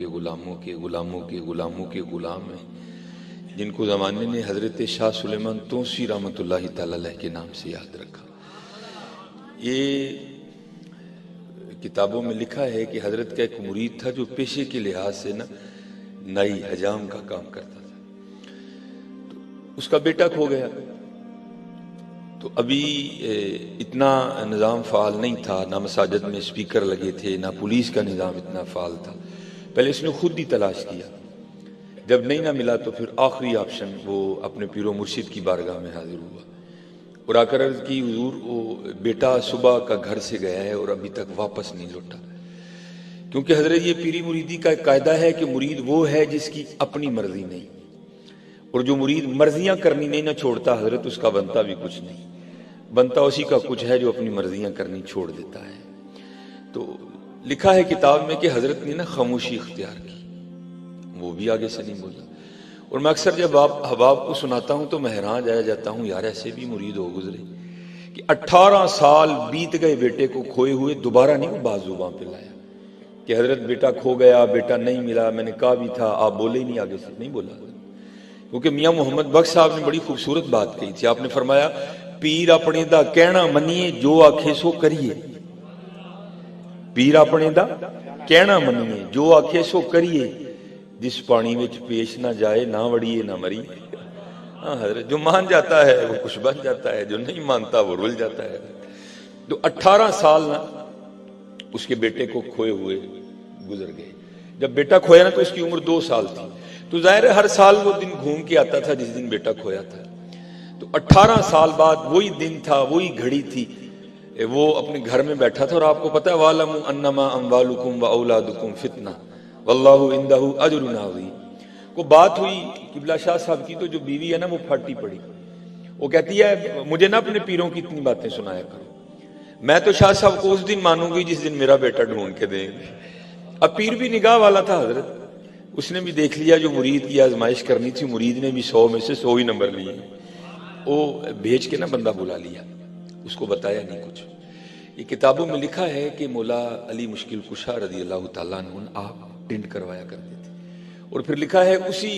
کے غلاموں کے غلاموں کے غلاموں کے غلام ہیں جن کو زمانے نے حضرت شاہ سلیمان توسی رحمۃ اللہ تعالی علیہ کے نام سے یاد رکھا۔ یہ کتابوں میں لکھا ہے کہ حضرت کا ایک مرید تھا جو پیشے کے لحاظ سے نائی حجام کا کام کرتا تھا، تو اس کا بیٹا کھو گیا۔ تو ابھی اتنا نظام فعال نہیں تھا، نہ مساجد میں اسپیکر لگے تھے، نہ پولیس کا نظام اتنا فعال تھا۔ پہلے اس نے خود ہی تلاش کیا، جب نہیں نہ ملا تو پھر آخری آپشن وہ اپنے پیر و مرشد کی بارگاہ میں حاضر ہوا اور آ کر عرض کی، حضور وہ بیٹا صبح کا گھر سے گیا ہے اور ابھی تک واپس نہیں لوٹا۔ کیونکہ حضرت یہ پیری مریدی کا ایک قاعدہ ہے کہ مرید وہ ہے جس کی اپنی مرضی نہیں، اور جو مرید مرضیاں کرنی نہیں نہ چھوڑتا، حضرت اس کا بنتا بھی کچھ نہیں، بنتا اسی کا کچھ ہے جو اپنی مرضیاں کرنی چھوڑ دیتا ہے۔ تو لکھا ہے کتاب میں کہ حضرت نے خاموشی اختیار کی، وہ بھی آگے سے نہیں بولا۔ اور میں اکثر جب احباب کو سناتا ہوں تو میں حیران جایا جاتا ہوں، یار ایسے بھی مرید ہو گزرے کہ 18 سال بیت گئے بیٹے کو کھوئے ہوئے، دوبارہ نہیں وہ بات زباں پہ لایا کہ حضرت بیٹا کھو گیا، بیٹا نہیں ملا، میں نے کہا بھی تھا، آپ بولے ہی نہیں، آگے سے نہیں بولا۔ کیونکہ میاں محمد بخش صاحب نے بڑی خوبصورت بات کہی تھی، آپ نے فرمایا، پیر اپنے دا کہنا منیے، جو آکھے سو کریے۔ پیر اپنے دا کہنا منیے، جو آکھے سو کریے، جس پانی وچ پیش نہ جائے، نہ وڑیے نہ مریے۔ ہاں حضرت، جو مان جاتا ہے وہ کچھ بن جاتا ہے، جو نہیں مانتا وہ رول جاتا ہے۔ تو 18 سال نہ اس کے بیٹے کو کھوئے ہوئے گزر گئے۔ جب بیٹا کھویا نا تو اس کی عمر 2 سال تھی، تو ظاہر ہے ہر سال وہ دن گھوم کے آتا تھا جس دن بیٹا کھویا تھا۔ تو 18 سال بعد وہی دن تھا، وہی گھڑی تھی، وہ اپنے گھر میں بیٹھا تھا، اور آپ کو پتا ہے وَعْلَمُوا أَنَّمَا أَمْوَالُكُمْ وَأَوْلَادُكُمْ فِتْنَةٌ وَاللَّهُ عِندَهُ أَجْرٌ عَظِيمٌ۔ کو بات ہوئی قبلہ شاہ صاحب کی، تو جو بیوی ہے نا وہ پھاٹی پڑی، وہ کہتی ہے مجھے نا اپنے پیروں کی اتنی باتیں سنایا کرو، میں تو شاہ صاحب کو اس دن مانوں گی جس دن میرا بیٹا ڈھونڈ کے دیں گے۔ اب پیر بھی نگاہ والا تھا حضرت، اس نے بھی دیکھ لیا جو مرید کی آزمائش کرنی تھی، مرید نے بھی 100 میں سے 100 ہی نمبر لیے، وہ بھیج کے نا بندہ بلا لیا، اس کو بتایا نہیں کچھ۔ یہ کتابوں میں لکھا ہے کہ مولا علی مشکل کشا رضی اللہ تعالیٰ عنہ آپ ٹنڈ کروایا کرتے تھے، اور پھر لکھا ہے اسی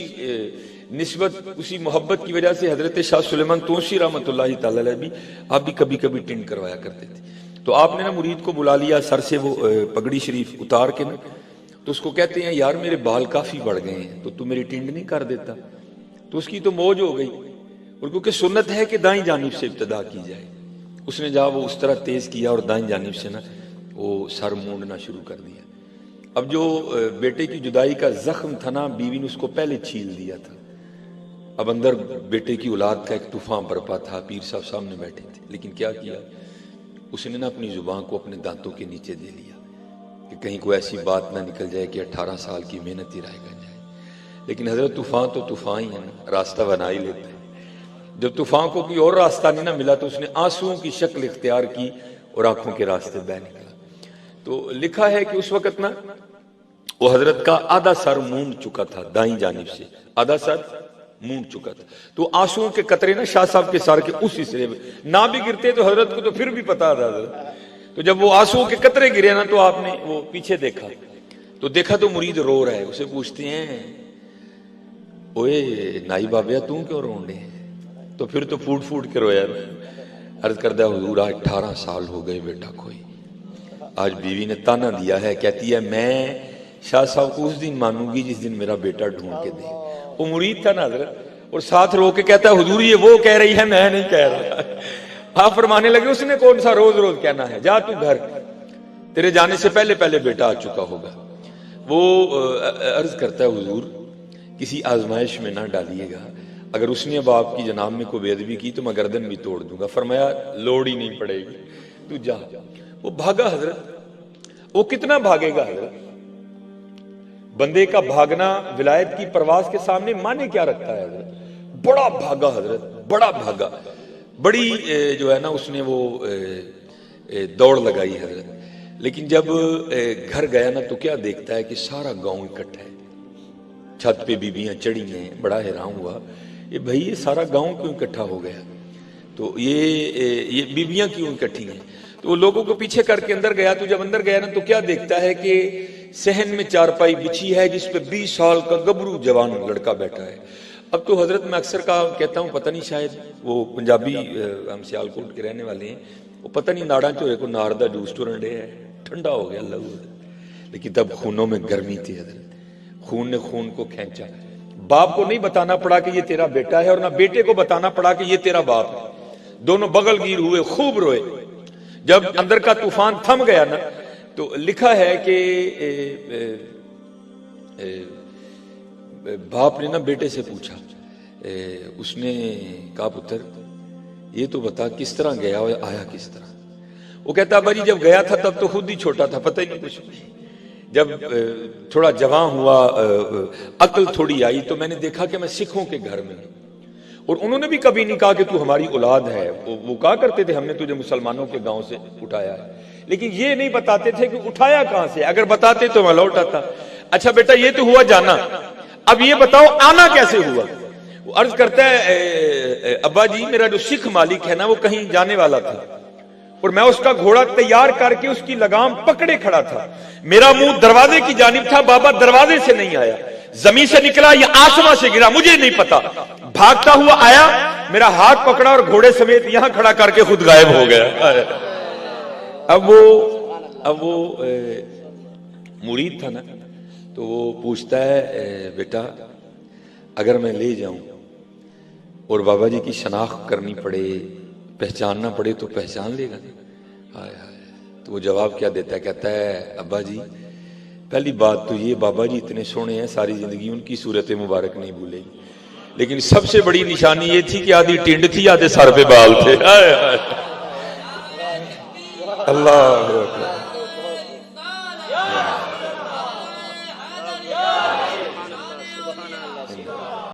نسبت، اسی محبت کی وجہ سے حضرت شاہ سلیمان توسی رحمۃ اللہ تعالی علیہ بھی آپ بھی کبھی کبھی ٹنڈ کروایا کرتے تھے۔ تو آپ نے نا مرید کو بلا لیا، سر سے وہ پگڑی شریف اتار کے نا، تو اس کو کہتے ہیں یار میرے بال کافی بڑھ گئے ہیں، تو تو میری ٹنڈ نہیں کر دیتا؟ تو اس کی تو موج ہو گئی، اور کیونکہ سنت ہے کہ دائیں جانب سے ابتدا کی جائے، اس نے جہاں وہ اس طرح تیز کیا اور دائیں جانب سے نا وہ سر مونڈنا شروع کر دیا۔ اب جو بیٹے کی جدائی کا زخم تھا نا، بیوی نے اس کو پہلے چھیل دیا تھا، اب اندر بیٹے کی اولاد کا ایک طوفان برپا تھا، پیر صاحب سامنے بیٹھے تھے، لیکن کیا کیا اس نے نا اپنی زبان کو اپنے دانتوں کے نیچے دے لیا کہ کہیں کوئی ایسی بات نہ نکل جائے کہ 18 سال کی محنت ہی رائے گا جائے۔ لیکن حضرت طوفان تو طوفان ہی ہے نا، راستہ بنا ہی لیتے ہیں۔ جب طوفان کو کوئی اور راستہ نہیں نہ ملا تو اس نے آنسوؤں کی شکل اختیار کی اور آنکھوں کے راستے بہ نکلا۔ تو لکھا ہے کہ اس وقت نا وہ حضرت کا آدھا سر مونڈ چکا تھا، دائیں جانب سے آدھا سر مونڈ چکا تھا، تو آنسوؤں کے قطرے نا شاہ صاحب کے سر کے اس حصے میں نہ بھی گرتے تو حضرت کو تو پھر بھی پتا تھا حضرت۔ تو جب وہ آنسوؤں کے قطرے گرے نا تو آپ نے وہ پیچھے دیکھا، تو دیکھا تو مرید رو رہا ہے، اسے پوچھتے ہیں اوئے نائی بابیا تم کیوں رونے ہیں؟ تو پھر تو پھوٹ پھوٹ کے رویا نا، عرض کردہ حضور آج 18 سال ہو گئے بیٹا کوئی، آج بیوی نے تانا دیا ہے، کہتی ہے میں شاہ صاحب کو اس دن مانوں گی جس دن میرا بیٹا ڈھونڈ کے دے۔ وہ مرید تھا نا حضرت، اور ساتھ رو کے کہتا ہے حضور یہ وہ کہہ رہی ہے، میں نہیں کہہ رہا۔ آپ فرمانے لگے اس نے کون سا روز روز کہنا ہے، جا تو گھر، تیرے جانے سے پہلے پہلے بیٹا آ چکا ہوگا۔ وہ عرض کرتا ہے حضور کسی آزمائش میں نہ ڈالیے گا، اگر اس نے اب آپ کی جناب میں کوئی بے ادبی کی تو میں گردن بھی توڑ دوں گا۔ فرمایا لوڑ ہی نہیں پڑے گی، تو جا۔ وہ بھاگا حضرت، وہ کتنا بھاگے گا حضرت؟ بندے کا بھاگنا ولایت کی پرواز کے سامنے معنی کیا رکھتا ہے حضرت؟ بڑا بھاگا حضرت، بڑا بھاگا، بڑی جو ہے نا اس نے وہ دوڑ لگائی حضرت۔ لیکن جب گھر گیا نا تو کیا دیکھتا ہے کہ سارا گاؤں اکٹھا ہے، چھت پہ بیویاں چڑھی ہیں، بڑا حیران ہوا یہ بھائی یہ سارا گاؤں کیوں اکٹھا ہو گیا، تو یہ بیویاں کیوں اکٹھی ہیں؟ تو وہ لوگوں کو پیچھے کر کے اندر گیا. تو جب اندر گیا نا تو کیا دیکھتا ہے کہ صحن میں چارپائی بچھی ہے جس پہ 20 سال کا گبرو جوان لڑکا بیٹھا ہے. اب تو حضرت میں اکثر کہتا ہوں پتہ نہیں شاید وہ پنجابی ہم سیالکوٹ کے رہنے والے ہیں, وہ پتہ نہیں ناڑا چورے کو نار دا جوس ٹورنڈے ہے, ٹھنڈا ہو گیا اللہ. لیکن تب خونوں میں گرمی تھی حضرت, خون نے خون کو کھینچا. باپ کو نہیں بتانا پڑا کہ یہ تیرا بیٹا ہے اور نہ بیٹے کو بتانا پڑا کہ یہ تیرا باپ ہے. دونوں بغل گیر ہوئے, خوب روئے. جب اندر کا طوفان تھم گیا نا تو لکھا ہے کہ باپ نے نا بیٹے سے پوچھا, اس نے کہا پتر یہ تو بتا کس طرح گیا اور آیا کس طرح. وہ کہتا ابا جی جب گیا تھا تب تو خود ہی چھوٹا تھا, پتہ ہی نہیں کچھ. جب تھوڑا جوان ہوا, عقل تھوڑی آئی, تو میں نے دیکھا کہ میں سکھوں کے گھر میں ہوں. اور انہوں نے بھی کبھی نہیں کہا کہ تو ہماری اولاد ہے. وہ کہا کرتے تھے ہم نے تجھے مسلمانوں کے گاؤں سے اٹھایا ہے, لیکن یہ نہیں بتاتے تھے کہ اٹھایا کہاں سے. اگر بتاتے تو میں لوٹ آتا. اچھا بیٹا یہ تو ہوا جانا, اب یہ بتاؤ آنا کیسے ہوا. وہ عرض کرتا ہے ابا جی میرا جو سکھ مالک ہے نا وہ کہیں جانے والا تھا اور میں اس کا گھوڑا تیار کر کے اس کی لگام پکڑے کھڑا تھا. میرا منہ دروازے کی جانب تھا, بابا دروازے سے نہیں آیا, زمین سے نکلا یا آسمان سے گرا مجھے نہیں پتا. بھاگتا ہوا آیا, میرا ہاتھ پکڑا اور گھوڑے سمیت یہاں کھڑا کر کے خود غائب ہو گیا. اب وہ مرید تھا نا, تو وہ پوچھتا ہے بیٹا اگر میں لے جاؤں اور بابا جی کی شناخت کرنی پڑے, پہچاننا پڑے تو پہچان لے گا. تو وہ جواب کیا دیتا ہے, کہتا ہے ابا جی پہلی بات تو یہ بابا جی اتنے سونے ہیں ساری زندگی ان کی صورت مبارک نہیں بھولے گی, لیکن سب سے بڑی نشانی یہ تھی کہ آدھی ٹینڈ تھی آدھے سر پہ بال تھے. اللہ